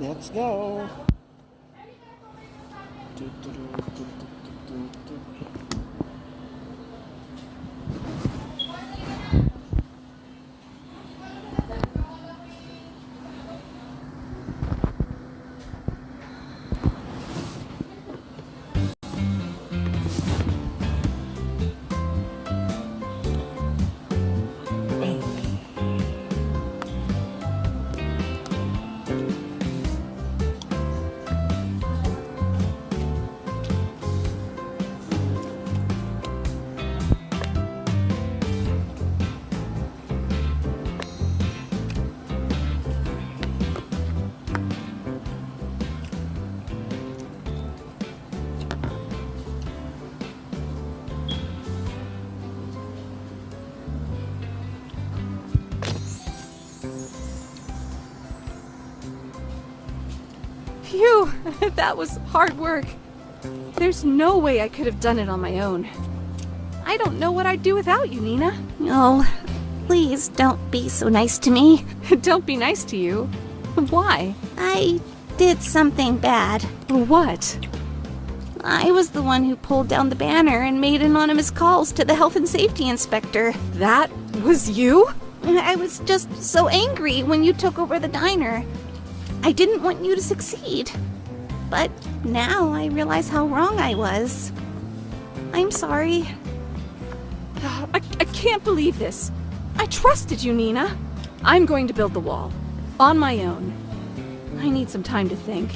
Let's go. Do, do, do, do, do, do, do. Phew, that was hard work. There's no way I could have done it on my own. I don't know what I'd do without you, Nina. Oh, please don't be so nice to me. Don't be nice to you. Why? I did something bad. What? I was the one who pulled down the banner and made anonymous calls to the health and safety inspector. That was you? I was just so angry when you took over the diner. I didn't want you to succeed. But now I realize how wrong I was. I'm sorry. I can't believe this. I trusted you, Nina. I'm going to build the wall. On my own. I need some time to think.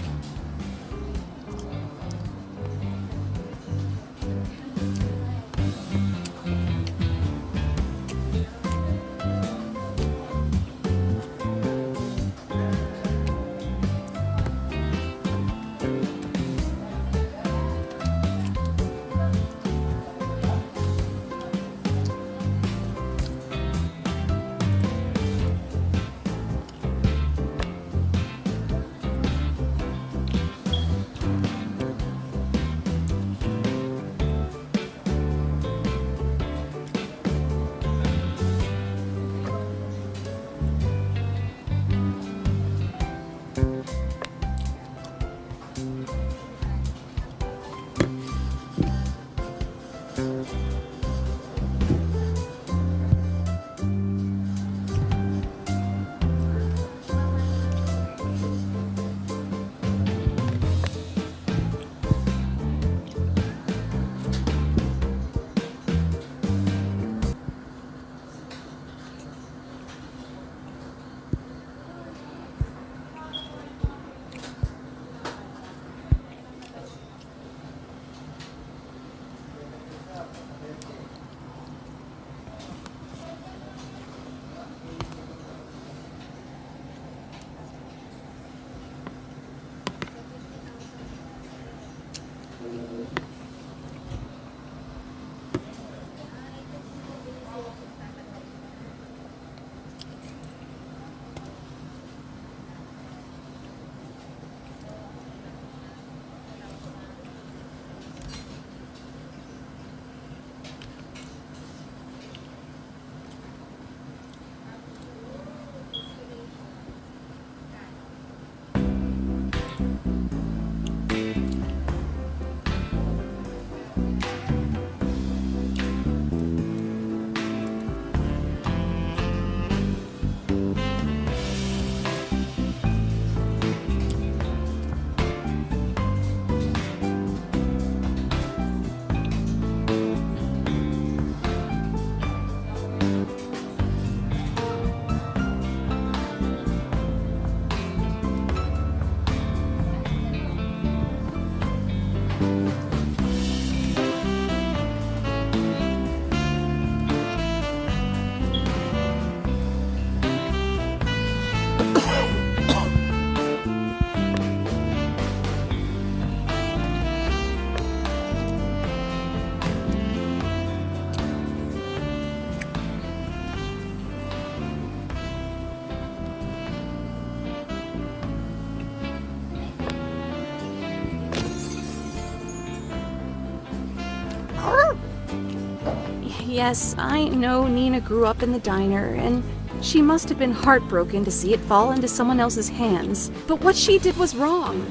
Yes, I know Nina grew up in the diner, and She must have been heartbroken to see it fall into someone else's hands. But what she did was wrong.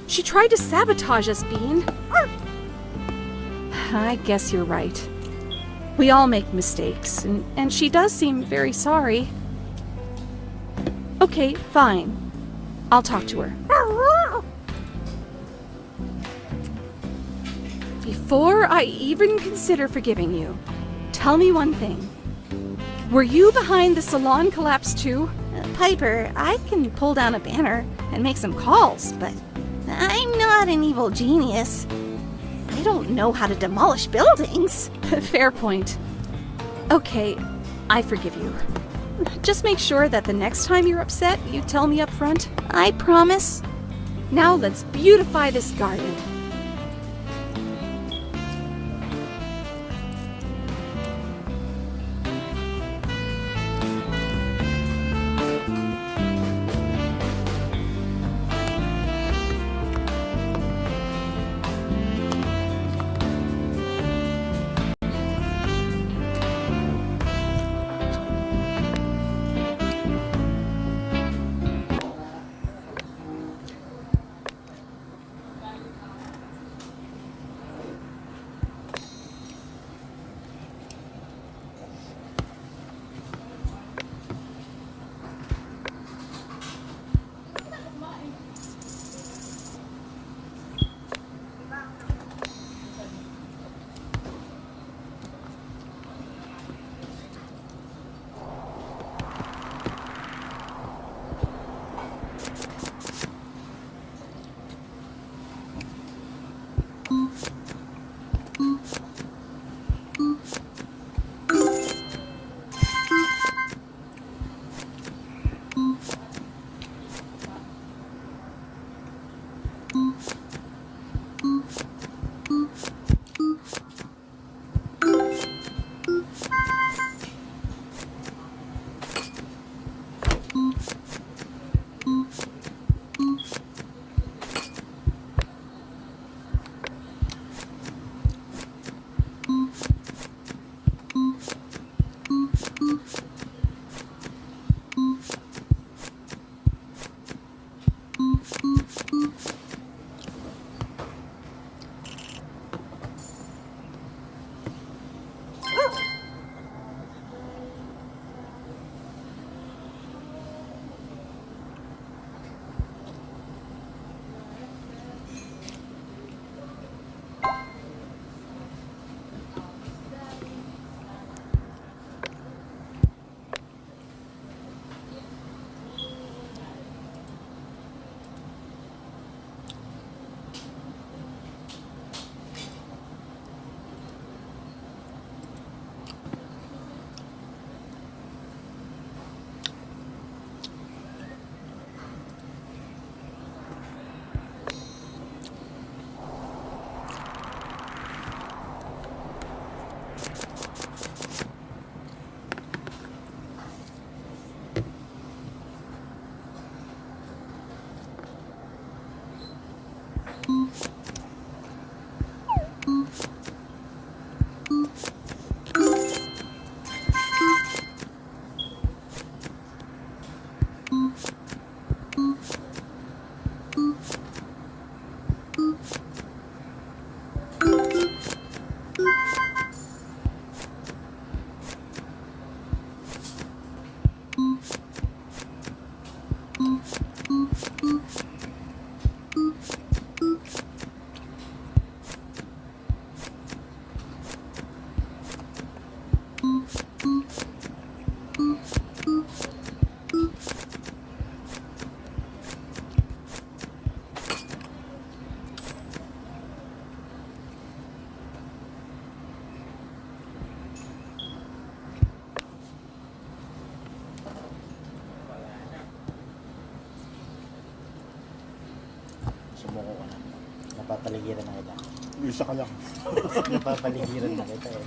She tried to sabotage us, Bean. I guess you're right. We all make mistakes, and she does seem very sorry. Okay, fine. I'll talk to her. Before I even consider forgiving you, tell me one thing. Were you behind the salon collapse too? Piper, I can pull down a banner and make some calls, but I'm not an evil genius. I don't know how to demolish buildings. Fair point. Okay, I forgive you. Just make sure that the next time you're upset, you tell me up front. I promise. Now let's beautify this garden. Sumuko ka na. Napapaligiran na kita. Isa ka lang. Napapaligiran na kita eh.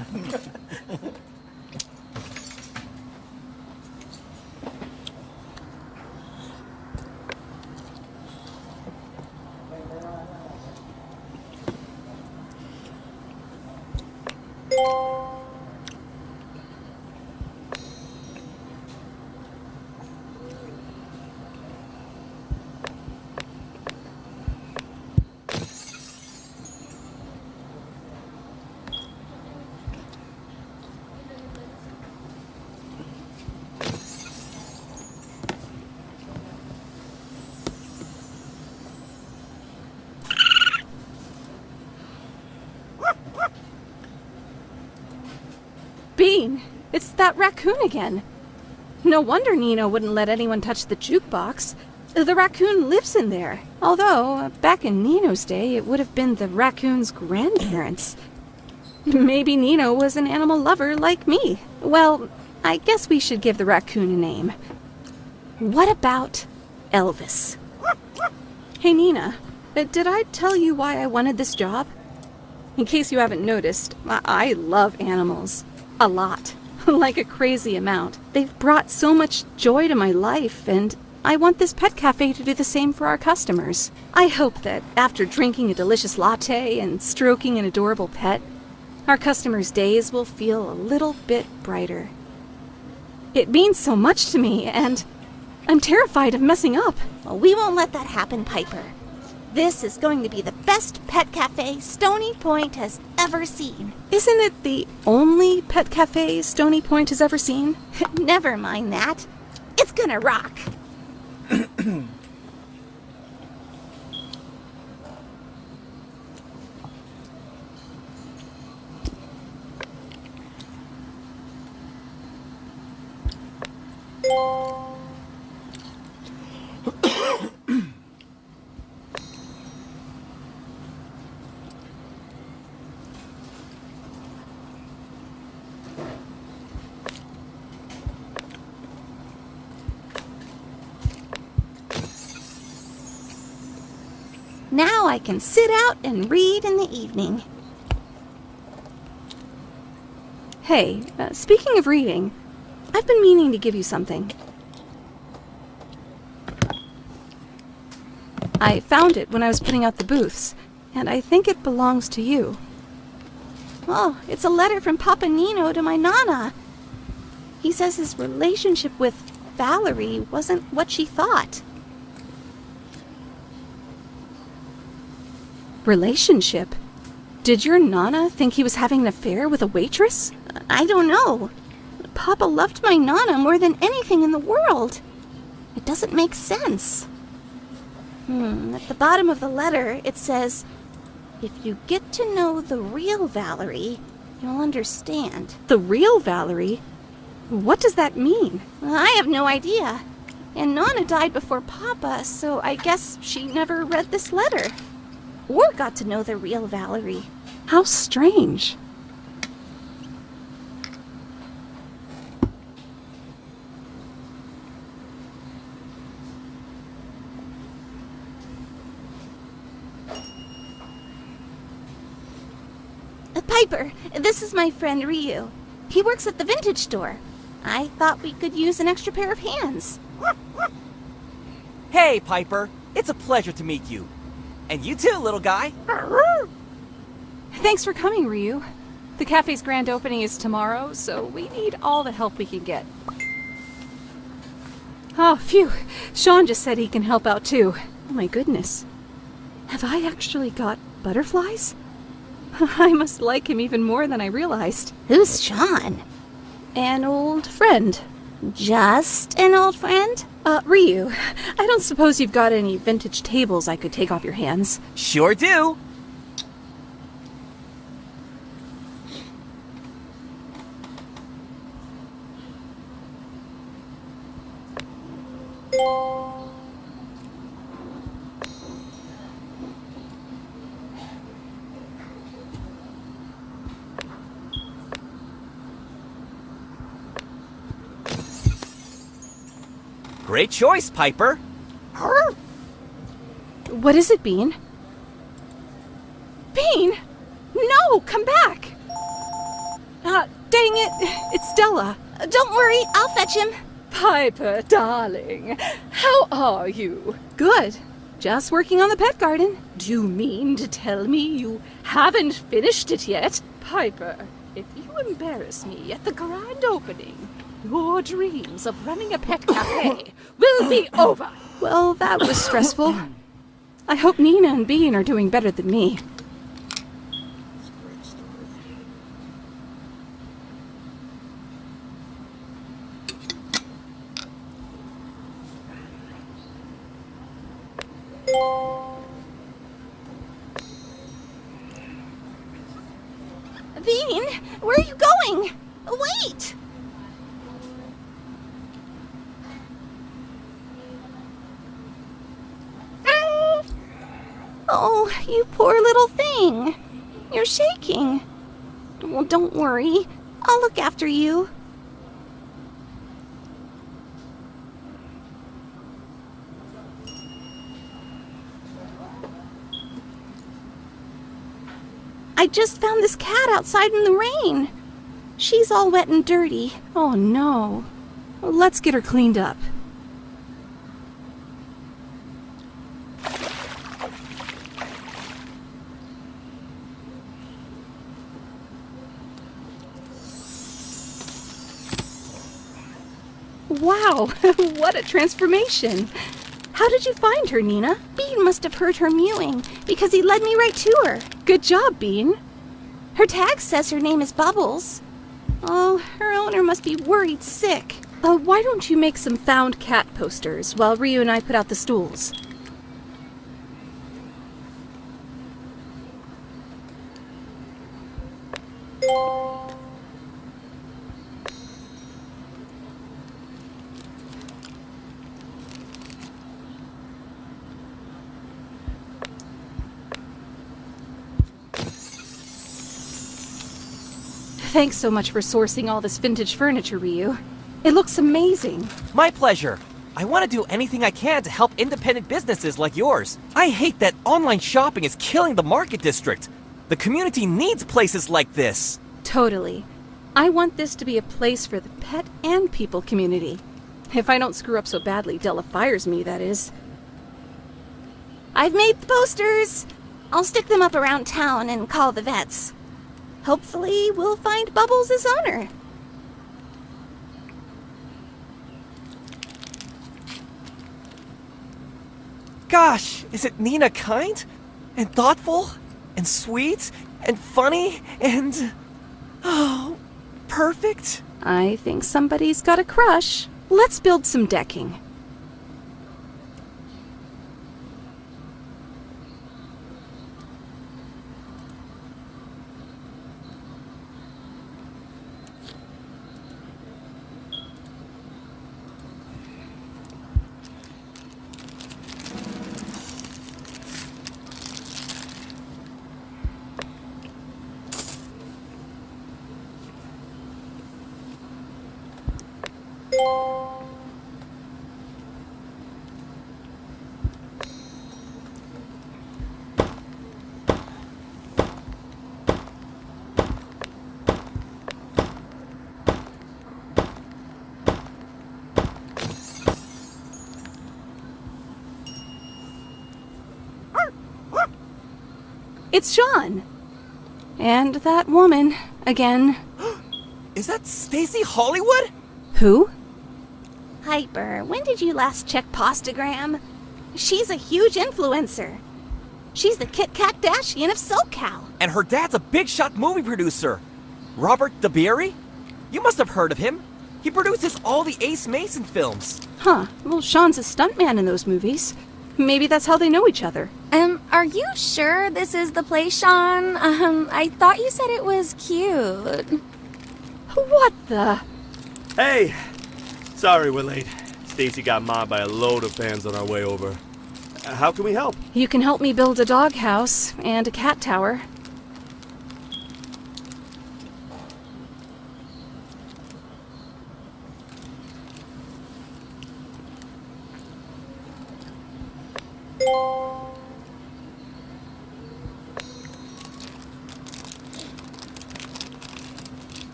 Bean, it's that raccoon again. No wonder Nino wouldn't let anyone touch the jukebox. The raccoon lives in there. Although, back in Nino's day, it would have been the raccoon's grandparents. Maybe Nino was an animal lover like me. Well, I guess we should give the raccoon a name. What about Elvis? Hey, Nina, did I tell you why I wanted this job? In case you haven't noticed, I love animals. A lot. Like a crazy amount. They've brought so much joy to my life, and I want this pet cafe to do the same for our customers. I hope that after drinking a delicious latte and stroking an adorable pet, our customers' days will feel a little bit brighter. It means so much to me, and I'm terrified of messing up. Well, we won't let that happen, Piper. This is going to be the best pet cafe Stony Point has ever seen. Isn't it the only pet cafe Stony Point has ever seen? Never mind that. It's gonna rock. Now I can sit out and read in the evening. Hey, speaking of reading, I've been meaning to give you something. I found it when I was putting out the booths, and I think it belongs to you. Oh, it's a letter from Papa Nino to my Nana. He says his relationship with Valerie wasn't what she thought. Relationship? Did your Nana think he was having an affair with a waitress? I don't know. Papa loved my Nana more than anything in the world. It doesn't make sense. At the bottom of the letter, it says, if you get to know the real Valerie, you'll understand. The real Valerie? What does that mean? I have no idea. And Nana died before Papa, so I guess she never read this letter. Or got to know the real Valerie. How strange. Piper, this is my friend Ryu. He works at the vintage store. I thought we could use an extra pair of hands. Hey, Piper. It's a pleasure to meet you. And you too, little guy. Thanks for coming, Ryu. The cafe's grand opening is tomorrow, so we need all the help we can get. Oh, phew. Sean just said he can help out too. Oh my goodness. Have I actually got butterflies? I must like him even more than I realized. Who's Sean? An old friend. Just an old friend? Ryu, I don't suppose you've got any vintage tables I could take off your hands. Sure do. Great choice, Piper. What is it, Bean? Bean! No, come back! Dang it, it's Stella. Don't worry, I'll fetch him. Piper, darling, how are you? Good. Just working on the pet garden. Do you mean to tell me you haven't finished it yet? Piper, if you embarrass me at the grand opening, your dreams of running a pet cafe will be over. Well, that was stressful. I hope Nina and Bean are doing better than me. Bean, where are you going? Wait! Oh, you poor little thing. You're shaking. Well, don't worry. I'll look after you. I just found this cat outside in the rain. She's all wet and dirty. Oh no. Well, let's get her cleaned up. Wow, what a transformation. How did you find her, Nina? Bean must have heard her mewing, because he led me right to her. Good job, Bean. Her tag says her name is Bubbles. Oh, her owner must be worried sick. Why don't you make some found cat posters while Ryu and I put out the stools? Thanks so much for sourcing all this vintage furniture, Ryu. It looks amazing. My pleasure. I want to do anything I can to help independent businesses like yours. I hate that online shopping is killing the market district. The community needs places like this. Totally. I want this to be a place for the pet and people community. If I don't screw up so badly, Della fires me, that is. I've made the posters. I'll stick them up around town and call the vets. Hopefully, we'll find Bubbles' owner. Gosh, is it Nina kind? And thoughtful? And sweet? And funny? And... oh, perfect? I think somebody's got a crush. Let's build some decking. It's Sean. And that woman, again. Is that Stacy Hollywood? Who? Hyper, when did you last check Postagram? She's a huge influencer. She's the Kit Kardashian of SoCal. And her dad's a big shot movie producer. Robert DeBerry? You must have heard of him. He produces all the Ace Mason films. Huh. Well, Sean's a stuntman in those movies. Maybe that's how they know each other. Are you sure this is the place, Sean? I thought you said it was cute. What the? Hey! Sorry we're late. Stacy got mobbed by a load of fans on our way over. How can we help? You can help me build a doghouse and a cat tower.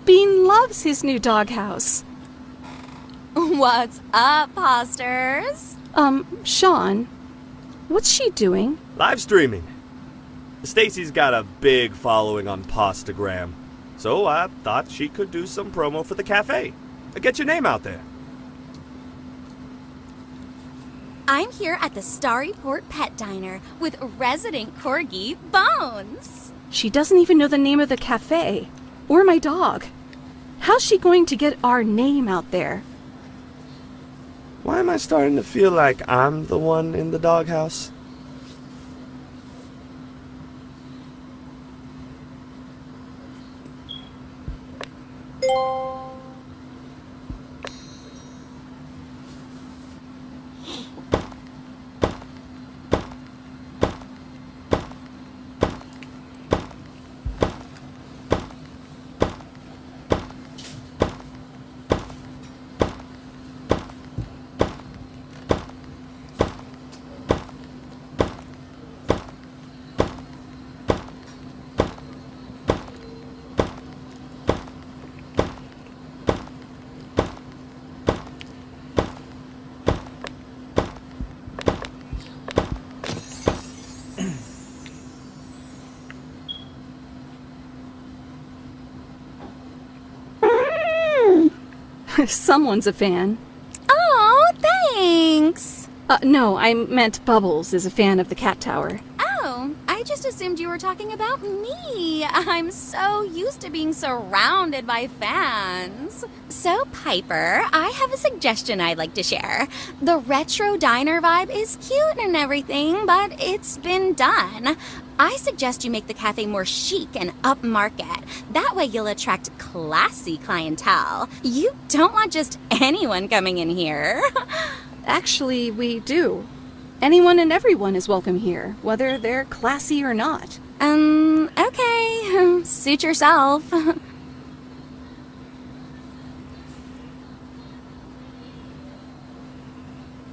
Bean loves his new doghouse. What's up, posters? Sean, what's she doing? Live streaming. Stacy's got a big following on Postagram, so I thought she could do some promo for the cafe. Get your name out there. I'm here at the Starry Port Pet Diner with resident corgi, Bones. She doesn't even know the name of the cafe. Or my dog. How's she going to get our name out there? Why am I starting to feel like I'm the one in the doghouse? Someone's a fan. Oh, thanks. No, I meant Bubbles is a fan of the cat tower. Oh, I just assumed you were talking about me. I'm so used to being surrounded by fans. So, Piper, I have a suggestion I'd like to share. The retro diner vibe is cute and everything, but it's been done. I suggest you make the cafe more chic and upmarket. That way you'll attract classy clientele. You don't want just anyone coming in here. Actually, we do. Anyone and everyone is welcome here, whether they're classy or not. Okay. Suit yourself.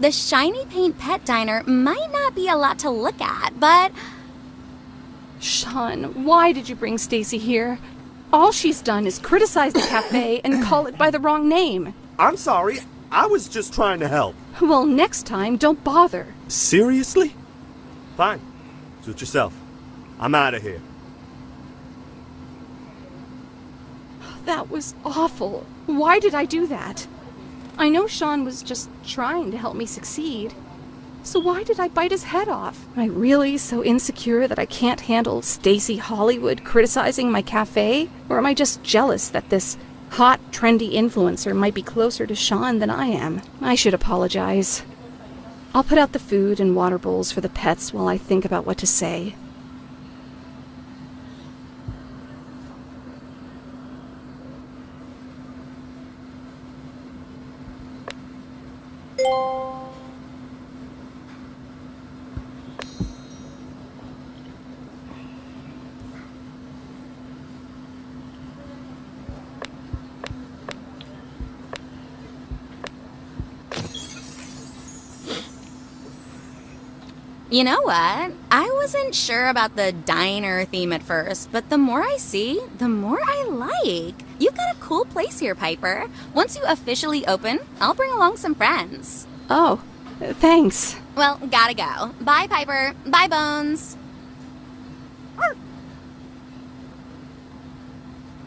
The Shiny Paint Pet Diner might not be a lot to look at, but... Sean, why did you bring Stacy here? All she's done is criticize the cafe and call it by the wrong name. I'm sorry. I was just trying to help. Well, next time, don't bother. Seriously? Fine. Suit yourself. I'm out of here. That was awful. Why did I do that? I know Sean was just trying to help me succeed. So why did I bite his head off? Am I really so insecure that I can't handle Stacy Hollywood criticizing my cafe? Or am I just jealous that this hot, trendy influencer might be closer to Sean than I am? I should apologize. I'll put out the food and water bowls for the pets while I think about what to say. You know what? I wasn't sure about the diner theme at first, but the more I see, the more I like. You've got a cool place here, Piper. Once you officially open, I'll bring along some friends. Oh, thanks. Well, gotta go. Bye, Piper. Bye, Bones.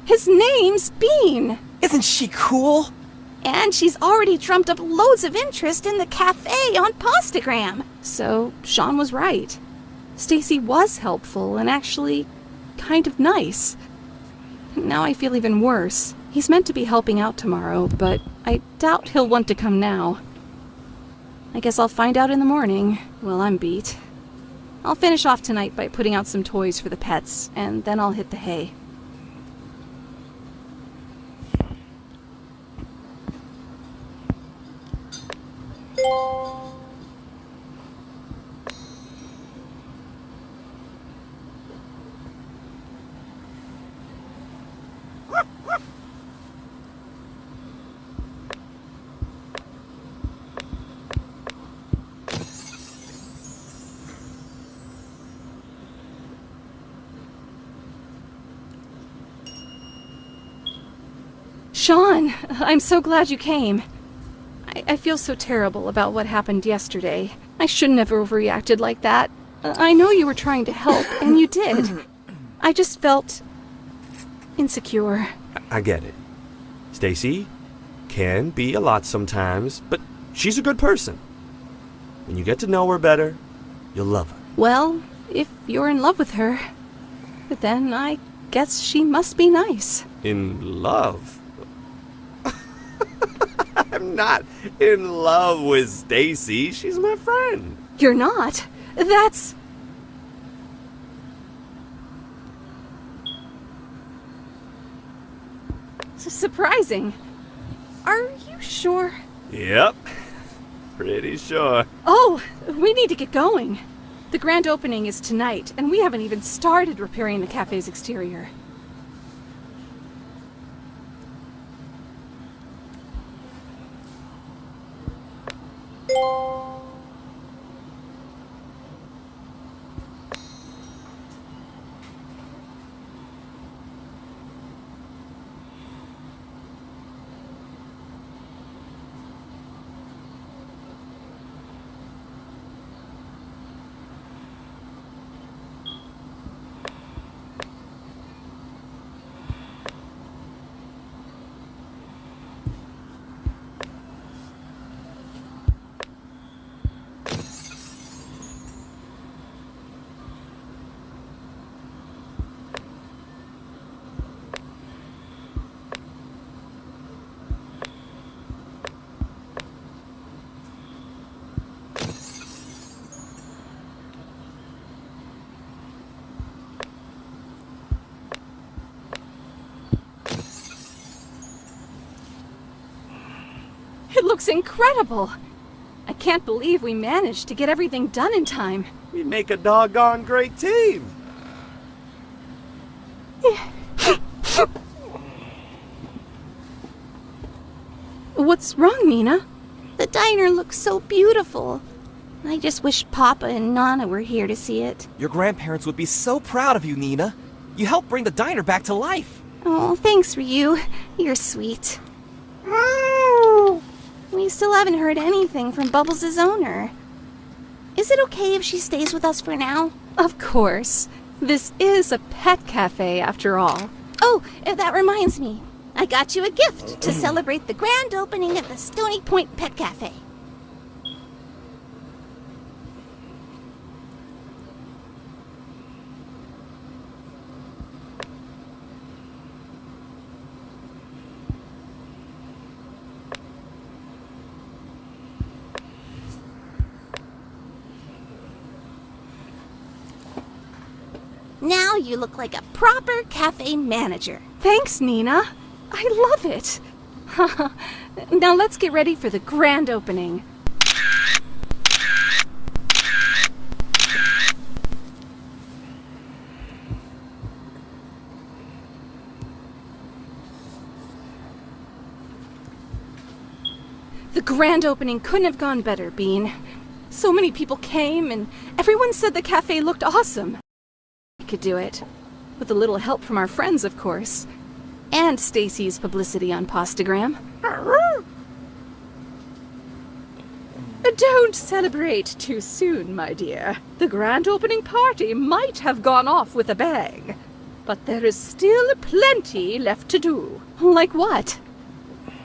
His name's Bean! Isn't she cool? And she's already drummed up loads of interest in the cafe on Pastagram. So, Sean was right. Stacy was helpful and actually kind of nice. Now I feel even worse. He's meant to be helping out tomorrow, but I doubt he'll want to come now. I guess I'll find out in the morning. Well, I'm beat. I'll finish off tonight by putting out some toys for the pets, and then I'll hit the hay. Sean, I'm so glad you came. I feel so terrible about what happened yesterday. I shouldn't have overreacted like that. I know you were trying to help, and you did. I just felt insecure. I get it. Stacy can be a lot sometimes, but she's a good person. When you get to know her better, you'll love her. Well, if you're in love with her, then I guess she must be nice. In love? I'm not in love with Stacy. She's my friend. You're not? That's... surprising. Are you sure? Yep. Pretty sure. Oh, we need to get going. The grand opening is tonight, and we haven't even started repairing the cafe's exterior. It looks incredible! I can't believe we managed to get everything done in time. We make a doggone great team. What's wrong, Nina? The diner looks so beautiful. I just wish Papa and Nana were here to see it. Your grandparents would be so proud of you, Nina. You helped bring the diner back to life. Oh, thanks, Ryu. You're sweet. We still haven't heard anything from Bubbles' owner. Is it okay if she stays with us for now? Of course. This is a pet cafe, after all. Oh, that reminds me. I got you a gift to celebrate the grand opening of the Stony Point Pet Cafe. Now you look like a proper cafe manager. Thanks, Nina. I love it. Now let's get ready for the grand opening. The grand opening couldn't have gone better, Bean. So many people came, and everyone said the cafe looked awesome. We could do it. With a little help from our friends, of course. And Stacy's publicity on Postagram. Don't celebrate too soon, my dear. The grand opening party might have gone off with a bang. But there is still plenty left to do. Like what?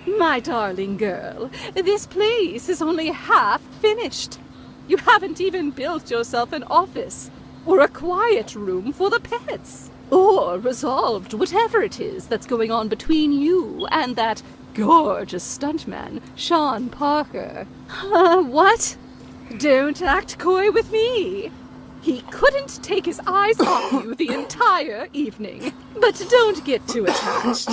My darling girl, this place is only half finished. You haven't even built yourself an office or a quiet room for the pets, or resolved whatever it is that's going on between you and that gorgeous stuntman, Sean Parker. What? Don't act coy with me. He couldn't take his eyes off you the entire evening. But don't get too attached.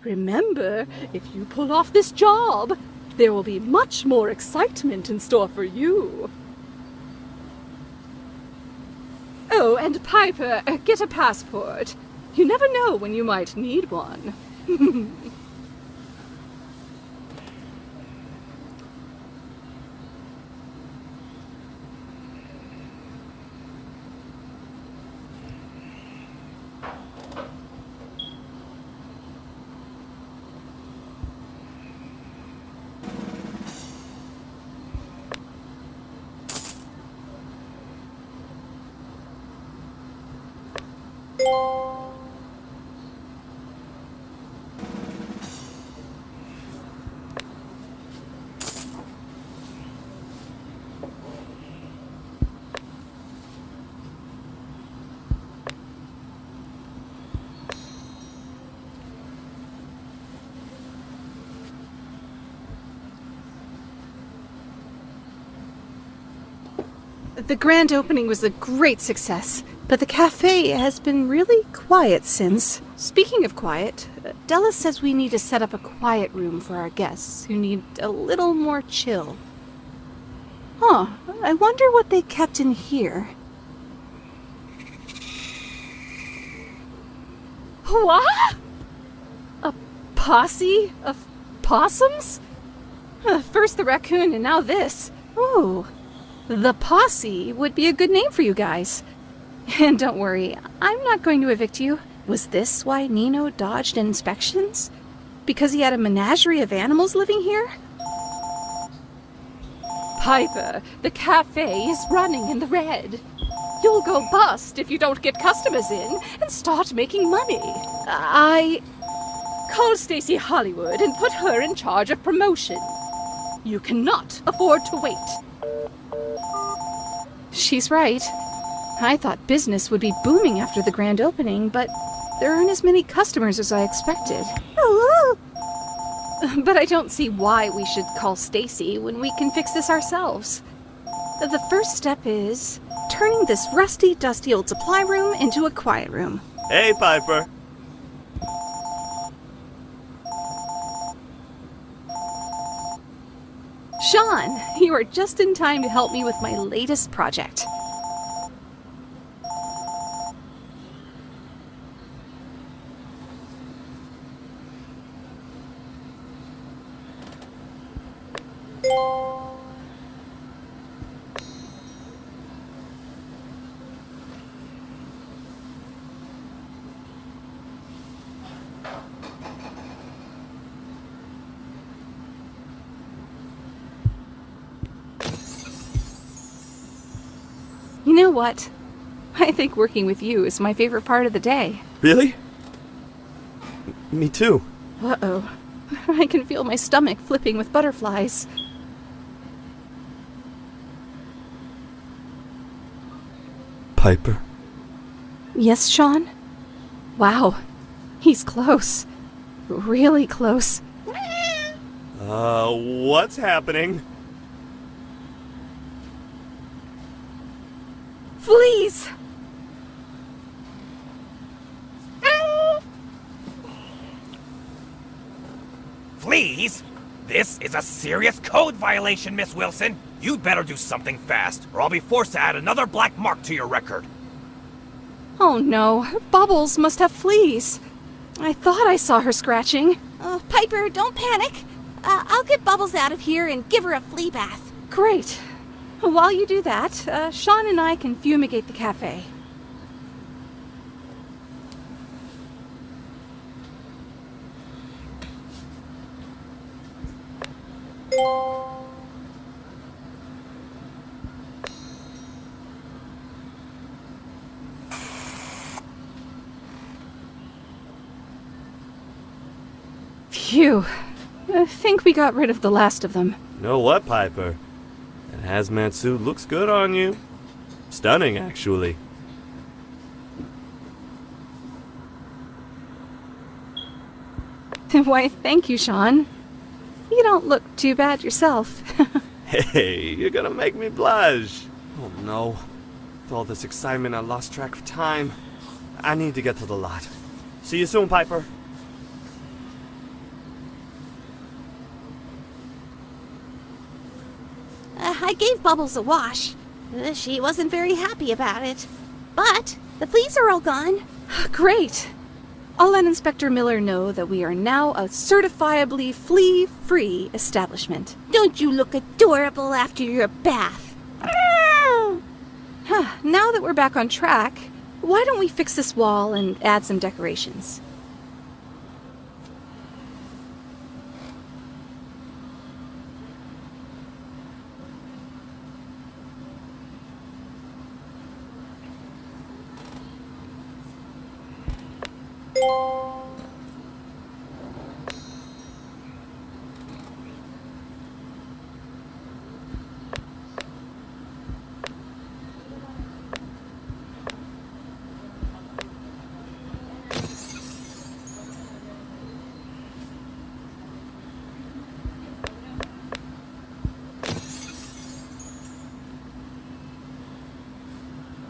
Remember, if you pull off this job, there will be much more excitement in store for you. Oh, and Piper, get a passport. You never know when you might need one. The grand opening was a great success, but the cafe has been really quiet since. Speaking of quiet, Della says we need to set up a quiet room for our guests who need a little more chill. Huh, I wonder what they kept in here. What? A posse of possums? First the raccoon and now this. Ooh, the posse would be a good name for you guys. And don't worry, I'm not going to evict you. Was this why Nino dodged inspections? Because he had a menagerie of animals living here? Piper, the cafe is running in the red. You'll go bust if you don't get customers in and start making money. Call Stacy Hollywood and put her in charge of promotion. You cannot afford to wait. She's right. I thought business would be booming after the grand opening, but there aren't as many customers as I expected. But I don't see why we should call Stacy when we can fix this ourselves. The first step is turning this rusty, dusty old supply room into a quiet room. Hey, Piper. Sean, you are just in time to help me with my latest project. You know what? I think working with you is my favorite part of the day. Really? Me too. Uh-oh. I can feel my stomach flipping with butterflies. Piper? Yes, Sean? Wow. He's close. Really close. What's happening? Fleas! Fleas? This is a serious code violation, Miss Wilson. You'd better do something fast, or I'll be forced to add another black mark to your record. Oh no, Bubbles must have fleas. I thought I saw her scratching. Piper, don't panic. I'll get Bubbles out of here and give her a flea bath. Great. While you do that, Sean and I can fumigate the cafe. Phew. I think we got rid of the last of them. Know what, Piper? That hazmat suit looks good on you. Stunning, actually. Why, thank you, Sean. You don't look too bad yourself. Hey, you're gonna make me blush. Oh no. With all this excitement, I lost track of time. I need to get to the lot. See you soon, Piper. I gave Bubbles a wash. She wasn't very happy about it. But the fleas are all gone. Great. I'll let Inspector Miller know that we are now a certifiably flea-free establishment. Don't you look adorable after your bath? Now that we're back on track, why don't we fix this wall and add some decorations?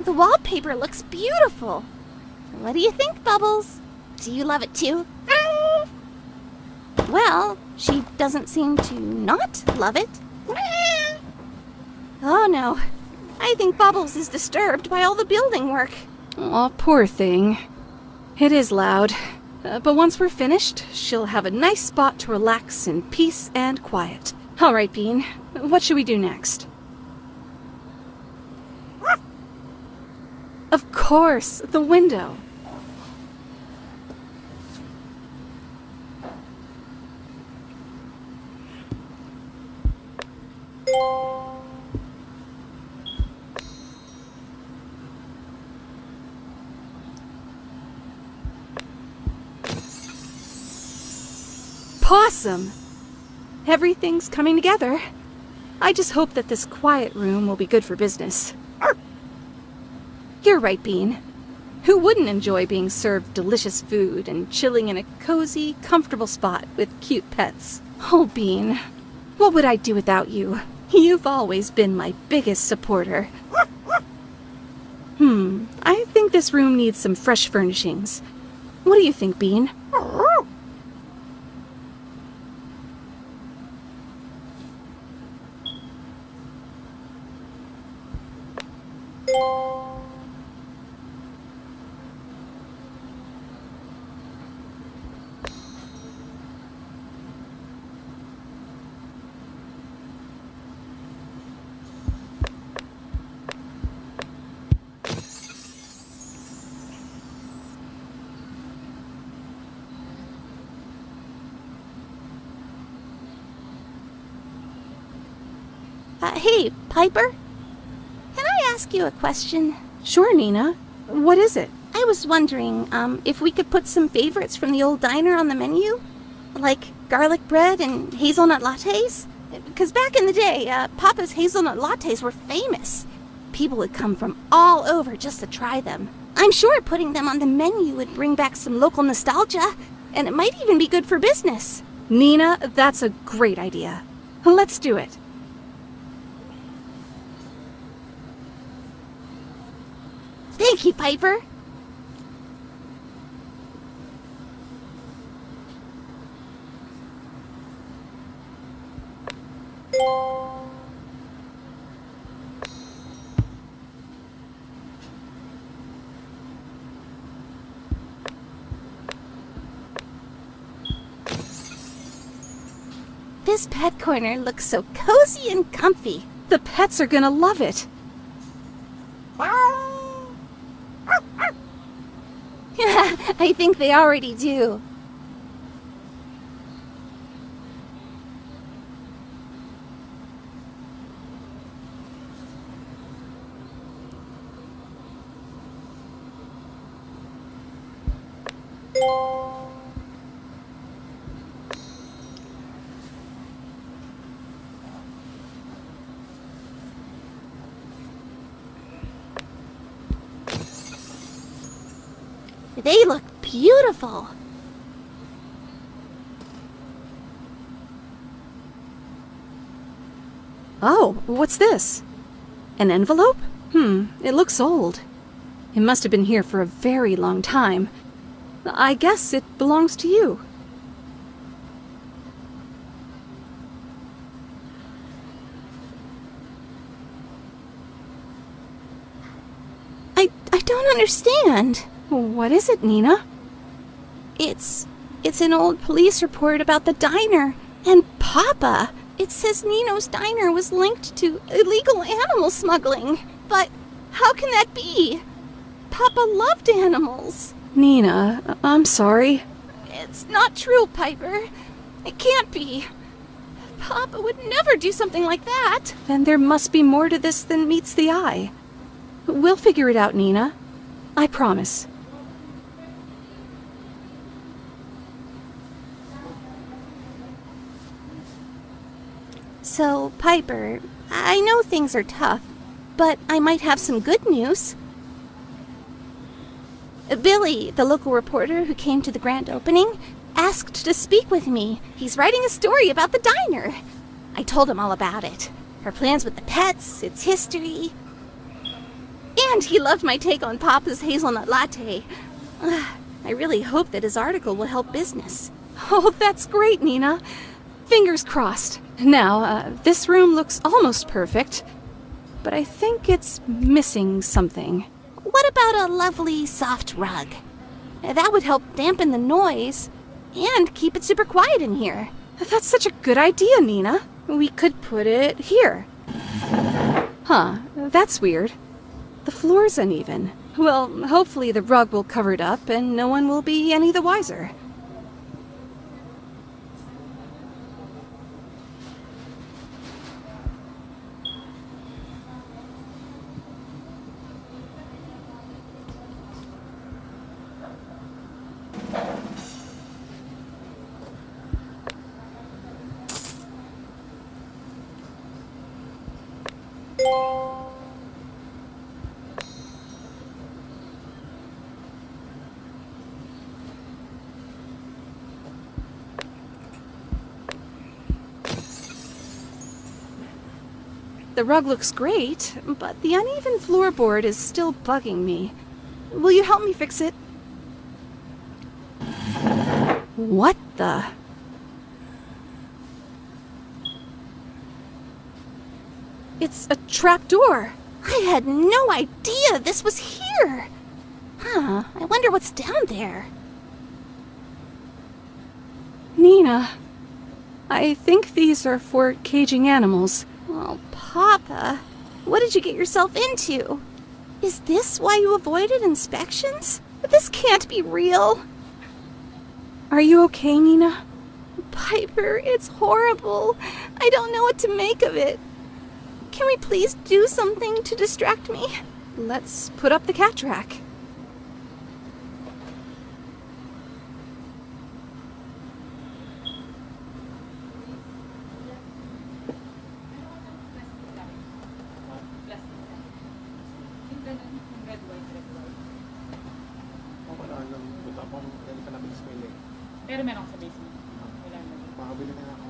The wallpaper looks beautiful. What do you think, Bubbles? Do you love it too? Well, she doesn't seem to not love it. Oh no, I think Bubbles is disturbed by all the building work. Aw, poor thing. It is loud. But once we're finished, she'll have a nice spot to relax in peace and quiet. All right, Bean. What should we do next? Of course, the window. Possum! Everything's coming together. I just hope that this quiet room will be good for business. You're right, Bean. Who wouldn't enjoy being served delicious food and chilling in a cozy, comfortable spot with cute pets? Oh, Bean, what would I do without you? You've always been my biggest supporter. I think this room needs some fresh furnishings. What do you think, Bean? Hey, Piper? Can I ask you a question? Sure, Nina. What is it? I was wondering, if we could put some favorites from the old diner on the menu? Like garlic bread and hazelnut lattes? Because back in the day, Papa's hazelnut lattes were famous. People would come from all over just to try them. I'm sure putting them on the menu would bring back some local nostalgia, and it might even be good for business. Nina, that's a great idea. Let's do it. Thank you, Piper. This pet corner looks so cozy and comfy. The pets are gonna love it. I think they already do. They look beautiful. Oh, what's this? An envelope? It looks old. It must have been here for a very long time. I guess it belongs to you. I don't understand. What is it, Nina? It's an old police report about the diner. And Papa! It says Nino's diner was linked to illegal animal smuggling. But how can that be? Papa loved animals. Nina, I'm sorry. It's not true, Piper. It can't be. Papa would never do something like that. Then there must be more to this than meets the eye. We'll figure it out, Nina. I promise. So, Piper, I know things are tough, but I might have some good news. Billy, the local reporter who came to the grand opening, asked to speak with me. He's writing a story about the diner. I told him all about it. Her plans with the pets, its history. And he loved my take on Papa's hazelnut latte. I really hope that his article will help business. Oh, that's great, Nina. Fingers crossed. Now, this room looks almost perfect, but I think it's missing something. What about a lovely soft rug? That would help dampen the noise and keep it super quiet in here. That's such a good idea, Nina. We could put it here. Huh, that's weird. The floor's uneven. Well, hopefully the rug will cover it up and no one will be any the wiser. The rug looks great, but the uneven floorboard is still bugging me. Will you help me fix it? What the? It's a trapdoor. I had no idea this was here. Huh, I wonder what's down there. Nina, I think these are for caging animals. Oh, Papa, what did you get yourself into? Is this why you avoided inspections? This can't be real. Are you okay, Nina? Piper, it's horrible. I don't know what to make of it. Can we please do something to distract me? Let's put up the cat track. Ako na alam, buta akong dali ka namin sa eskwela eh. Pero meron sa basement. Wala na. Makabili na nga ako.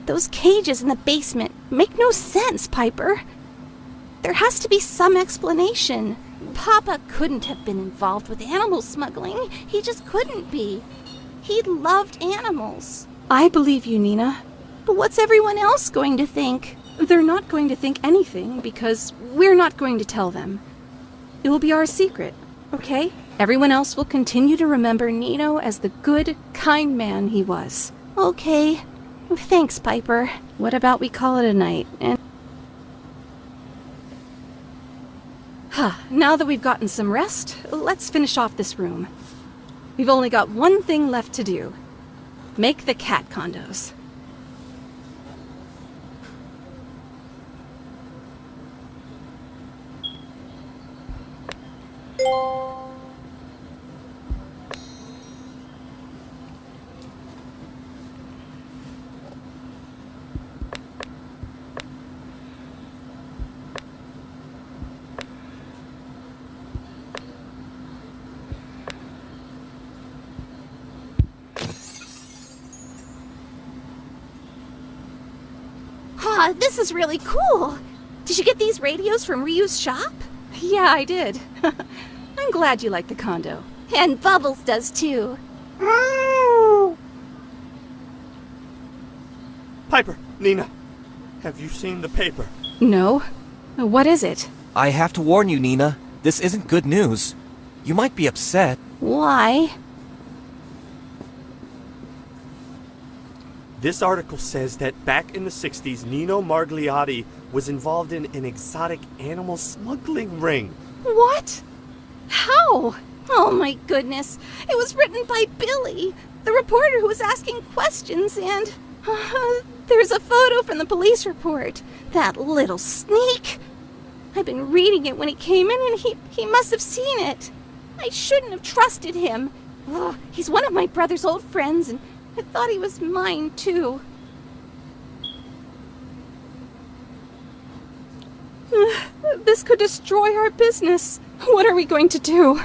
Those cages in the basement make no sense, Piper. There has to be some explanation. Papa couldn't have been involved with animal smuggling. He just couldn't be. He loved animals. I believe you, Nina. But what's everyone else going to think? They're not going to think anything because we're not going to tell them. It will be our secret, okay? Everyone else will continue to remember Nino as the good, kind man he was. Okay. Thanks, Piper. What about we call it a night and... Now that we've gotten some rest, let's finish off this room. We've only got one thing left to do. Make the cat condos. This is really cool. Did you get these radios from Ryu's shop? Yeah, I did. I'm glad you like the condo. And Bubbles does too. Piper, Nina, have you seen the paper? No? What is it? I have to warn you, Nina. This isn't good news. You might be upset. Why? This article says that back in the 60s, Nino Margliotti was involved in an exotic animal smuggling ring. What? How? Oh my goodness. It was written by Billy, the reporter who was asking questions, and there's a photo from the police report. That little sneak. I've been reading it when he came in, and he must have seen it. I shouldn't have trusted him. Oh, he's one of my brother's old friends, and I thought he was mine, too. This could destroy our business. What are we going to do?